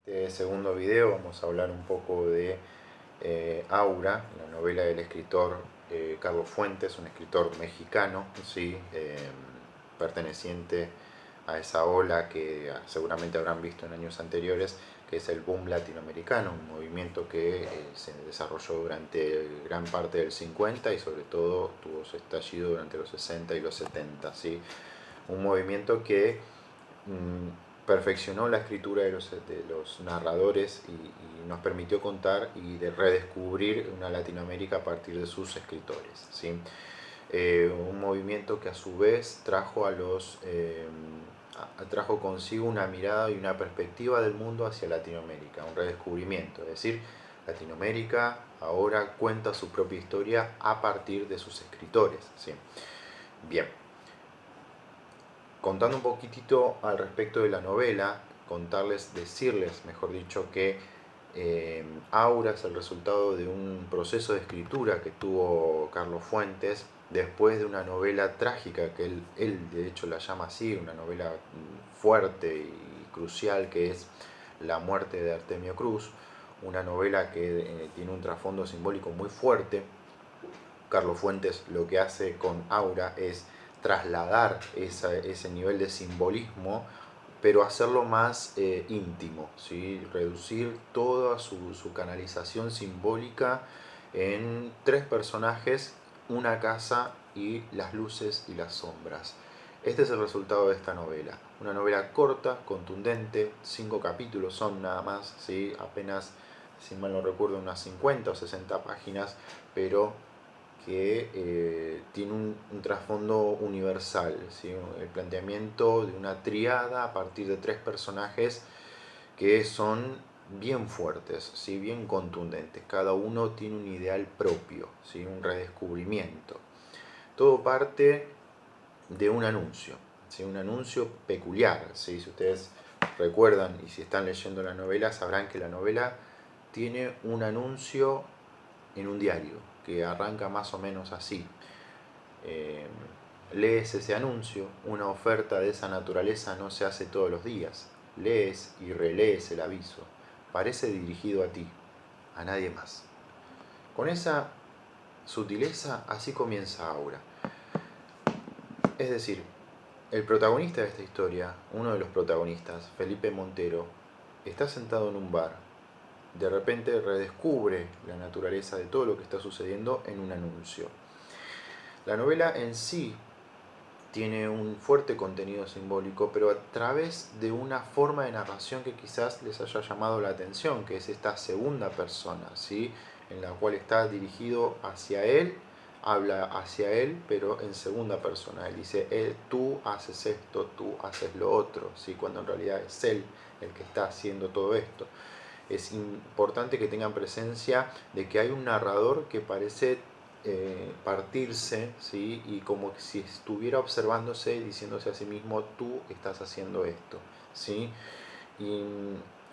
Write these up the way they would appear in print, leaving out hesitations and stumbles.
Este segundo video vamos a hablar un poco de Aura, la novela del escritor Carlos Fuentes, un escritor mexicano, ¿sí? Perteneciente a esa ola que seguramente habrán visto en años anteriores, que es el boom latinoamericano, un movimiento que se desarrolló durante gran parte del 50 y sobre todo tuvo su estallido durante los 60 y los 70, ¿sí? Un movimiento que perfeccionó la escritura de los narradores y nos permitió contar y de redescubrir una Latinoamérica a partir de sus escritores, ¿sí? Un movimiento que a su vez trajo consigo una mirada y una perspectiva del mundo hacia Latinoamérica, un redescubrimiento, es decir, Latinoamérica ahora cuenta su propia historia a partir de sus escritores, ¿sí? Bien, contando un poquitito al respecto de la novela, decirles, mejor dicho, que Aura es el resultado de un proceso de escritura que tuvo Carlos Fuentes después de una novela trágica que él de hecho la llama así, una novela fuerte y crucial, que es La muerte de Artemio Cruz, una novela que tiene un trasfondo simbólico muy fuerte. Carlos Fuentes lo que hace con Aura es trasladar ese nivel de simbolismo, pero hacerlo más íntimo, ¿sí? Reducir toda su canalización simbólica en tres personajes, una casa y las luces y las sombras. Este es el resultado de esta novela. Una novela corta, contundente, 5 capítulos son nada más, ¿sí? Apenas, si mal no recuerdo, unas 50 o 60 páginas, pero que tiene un trasfondo universal, ¿sí? El planteamiento de una tríada a partir de tres personajes que son bien fuertes, ¿sí? Bien contundentes, cada uno tiene un ideal propio, ¿sí? Un redescubrimiento. Todo parte de un anuncio, ¿sí? Un anuncio peculiar, ¿sí? Si ustedes recuerdan y si están leyendo la novela sabrán que la novela tiene un anuncio en un diario que arranca más o menos así. Lees ese anuncio, una oferta de esa naturaleza no se hace todos los días. Lees y relees el aviso. Parece dirigido a ti, a nadie más. Con esa sutileza así comienza Aura. Es decir, el protagonista de esta historia, uno de los protagonistas, Felipe Montero, está sentado en un bar. De repente redescubre la naturaleza de todo lo que está sucediendo en un anuncio. La novela en sí tiene un fuerte contenido simbólico, pero a través de una forma de narración que quizás les haya llamado la atención, que es esta segunda persona, ¿sí? En la cual está dirigido hacia él, habla hacia él, pero en segunda persona. Él dice, tú haces esto, tú haces lo otro, ¿sí? Cuando en realidad es él el que está haciendo todo esto. Es importante que tengan presencia de que hay un narrador que parece partirse, ¿sí? Y como si estuviera observándose y diciéndose a sí mismo, tú estás haciendo esto, ¿sí? Y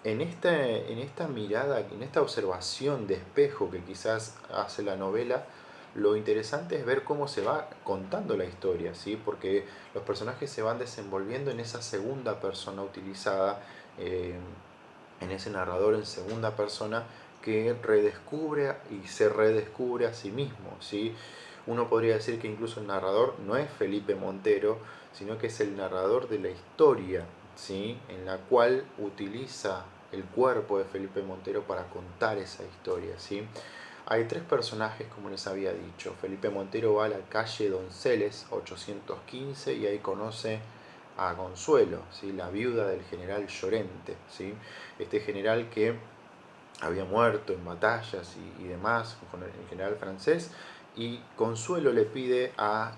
en esta mirada, en esta observación de espejo que quizás hace la novela, lo interesante es ver cómo se va contando la historia, ¿sí? Porque los personajes se van desenvolviendo en esa segunda persona utilizada, en ese narrador en segunda persona que redescubre y se redescubre a sí mismo, ¿sí? Uno podría decir que incluso el narrador no es Felipe Montero, sino que es el narrador de la historia, ¿sí? En la cual utiliza el cuerpo de Felipe Montero para contar esa historia, ¿sí? Hay tres personajes, como les había dicho. Felipe Montero va a la calle Donceles 815 y ahí conoce a Consuelo, ¿sí? La viuda del general Llorente, ¿sí? Este general que había muerto en batallas y demás con el general francés, y Consuelo le pide a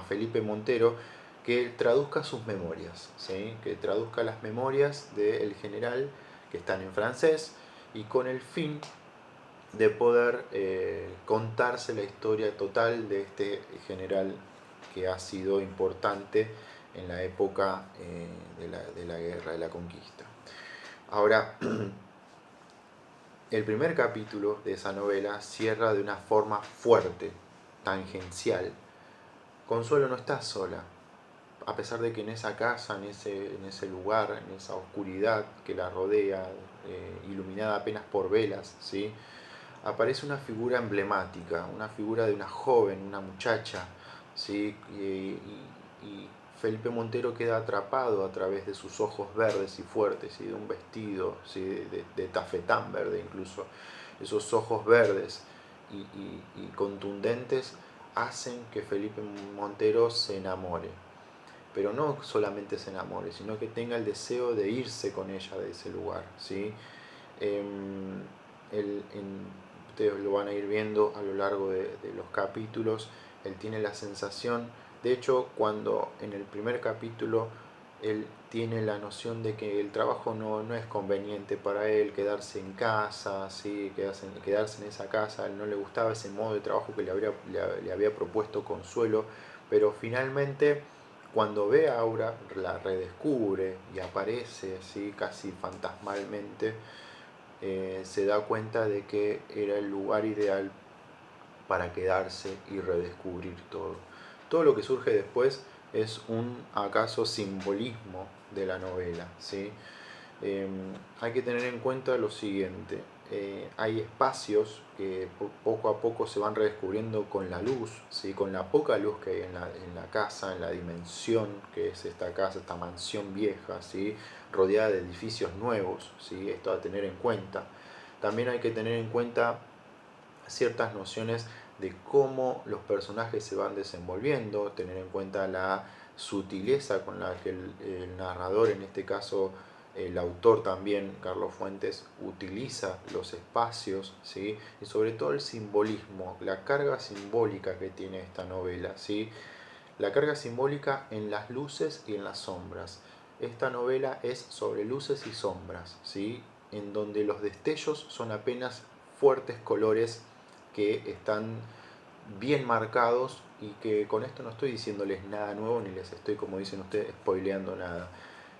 Felipe Montero que traduzca sus memorias, ¿sí? Que traduzca las memorias del general que están en francés, y con el fin de poder contarse la historia total de este general que ha sido importante en la época de la guerra, de la conquista. Ahora, el primer capítulo de esa novela cierra de una forma fuerte, tangencial. Consuelo no está sola. a pesar de que en esa casa, en ese lugar, en esa oscuridad que la rodea, iluminada apenas por velas, ¿sí? Aparece una figura emblemática, una figura de una joven, una muchacha, ¿sí? Y Felipe Montero queda atrapado a través de sus ojos verdes y fuertes y de un vestido, ¿sí? de tafetán verde incluso. Esos ojos verdes y contundentes hacen que Felipe Montero se enamore. Pero no solamente se enamore, sino que tenga el deseo de irse con ella de ese lugar, ¿sí? Em, Ustedes lo van a ir viendo a lo largo de los capítulos. Él tiene la sensación, de hecho, cuando en el primer capítulo él tiene la noción de que el trabajo no es conveniente para él, quedarse en casa, ¿sí? quedarse en esa casa, a él no le gustaba ese modo de trabajo que le había propuesto Consuelo, pero finalmente cuando ve a Aura, la redescubre y aparece, ¿sí? Casi fantasmalmente, se da cuenta de que era el lugar ideal para quedarse y redescubrir todo. Todo lo que surge después es un acaso simbolismo de la novela, ¿sí? Hay que tener en cuenta lo siguiente, hay espacios que poco a poco se van redescubriendo con la luz, ¿sí? Con la poca luz que hay en la casa, en la dimensión que es esta casa, esta mansión vieja, ¿sí? Rodeada de edificios nuevos, ¿sí? Esto a tener en cuenta. También hay que tener en cuenta ciertas nociones de cómo los personajes se van desenvolviendo, tener en cuenta la sutileza con la que el narrador, en este caso el autor también, Carlos Fuentes, utiliza los espacios, ¿sí? Y sobre todo el simbolismo, la carga simbólica que tiene esta novela, ¿sí? La carga simbólica en las luces y en las sombras. Esta novela es sobre luces y sombras, ¿sí? En donde los destellos son apenas fuertes colores que están bien marcados y que con esto no estoy diciéndoles nada nuevo ni les estoy, como dicen ustedes, spoileando nada.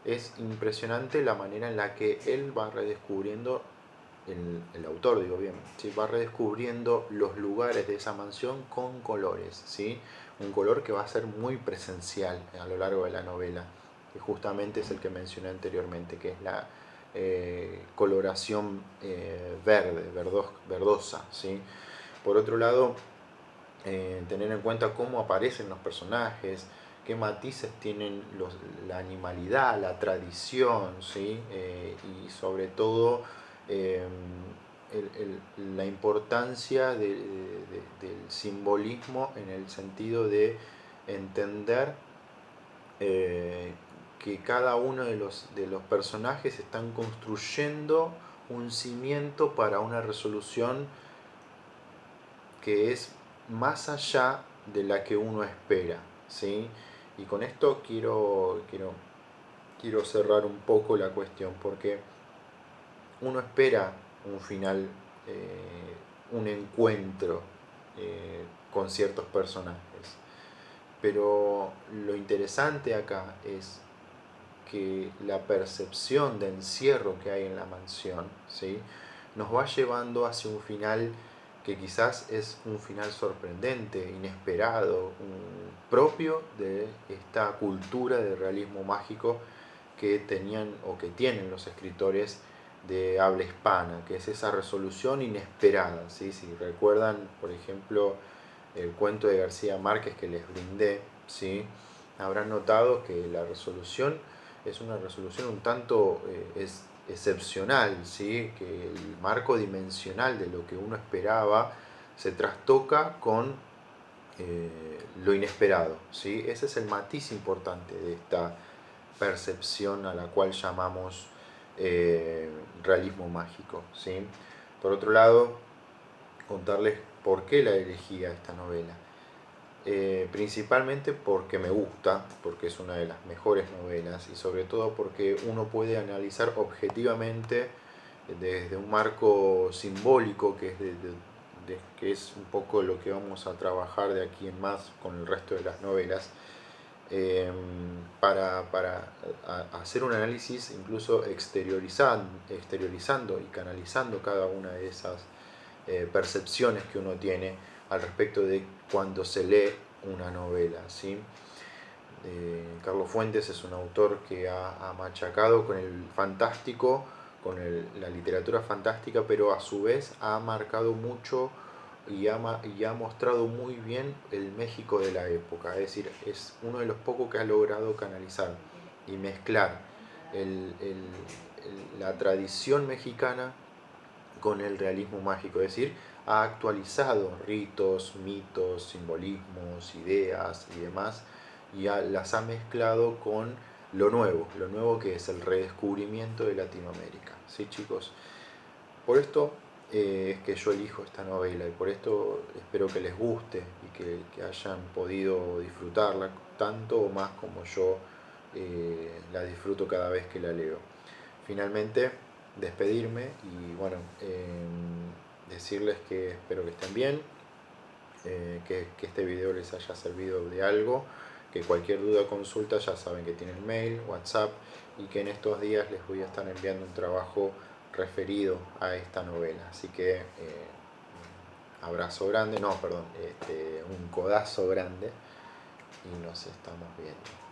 Es impresionante la manera en la que él va redescubriendo, el autor digo bien, ¿sí? Va redescubriendo los lugares de esa mansión con colores, ¿sí? Un color que va a ser muy presencial a lo largo de la novela, que justamente es el que mencioné anteriormente, que es la coloración verdosa, ¿sí? Por otro lado, tener en cuenta cómo aparecen los personajes, qué matices tienen la animalidad, la tradición, ¿sí? Y sobre todo eh, la importancia del simbolismo en el sentido de entender que cada uno de los personajes están construyendo un cimiento para una resolución que es más allá de la que uno espera, ¿sí? Y con esto quiero cerrar un poco la cuestión, porque uno espera un final, un encuentro con ciertos personajes, pero lo interesante acá es que la percepción de encierro que hay en la mansión, ¿sí? Nos va llevando hacia un final que quizás es un final sorprendente, inesperado, propio de esta cultura de realismo mágico que tenían o que tienen los escritores de habla hispana, que es esa resolución inesperada, ¿sí? Si recuerdan, por ejemplo, el cuento de García Márquez que les brindé, ¿sí? Habrán notado que la resolución es una resolución un tanto excepcional, ¿sí? Que el marco dimensional de lo que uno esperaba se trastoca con lo inesperado, ¿sí? Ese es el matiz importante de esta percepción a la cual llamamos realismo mágico, ¿sí? Por otro lado, contarles por qué la elegí a esta novela. Principalmente porque me gusta, porque es una de las mejores novelas y sobre todo porque uno puede analizar objetivamente desde un marco simbólico que es un poco lo que vamos a trabajar de aquí en más con el resto de las novelas, para hacer un análisis incluso exteriorizando y canalizando cada una de esas percepciones que uno tiene al respecto de cuando se lee una novela, ¿sí? Carlos Fuentes es un autor que ha machacado con el fantástico, con la literatura fantástica, pero a su vez ha marcado mucho y ha mostrado muy bien el México de la época. Es decir, es uno de los pocos que ha logrado canalizar y mezclar la tradición mexicana con el realismo mágico. Es decir, ha actualizado ritos, mitos, simbolismos, ideas y demás, y las ha mezclado con lo nuevo que es el redescubrimiento de Latinoamérica. ¿Sí, chicos? Por esto es que yo elijo esta novela y por esto espero que les guste y que hayan podido disfrutarla tanto o más como yo la disfruto cada vez que la leo. Finalmente, despedirme y bueno, decirles que espero que estén bien, que este video les haya servido de algo, que cualquier duda o consulta ya saben que tienen mail, WhatsApp, y que en estos días les voy a estar enviando un trabajo referido a esta novela. Así que abrazo grande, no, perdón, un codazo grande y nos estamos viendo.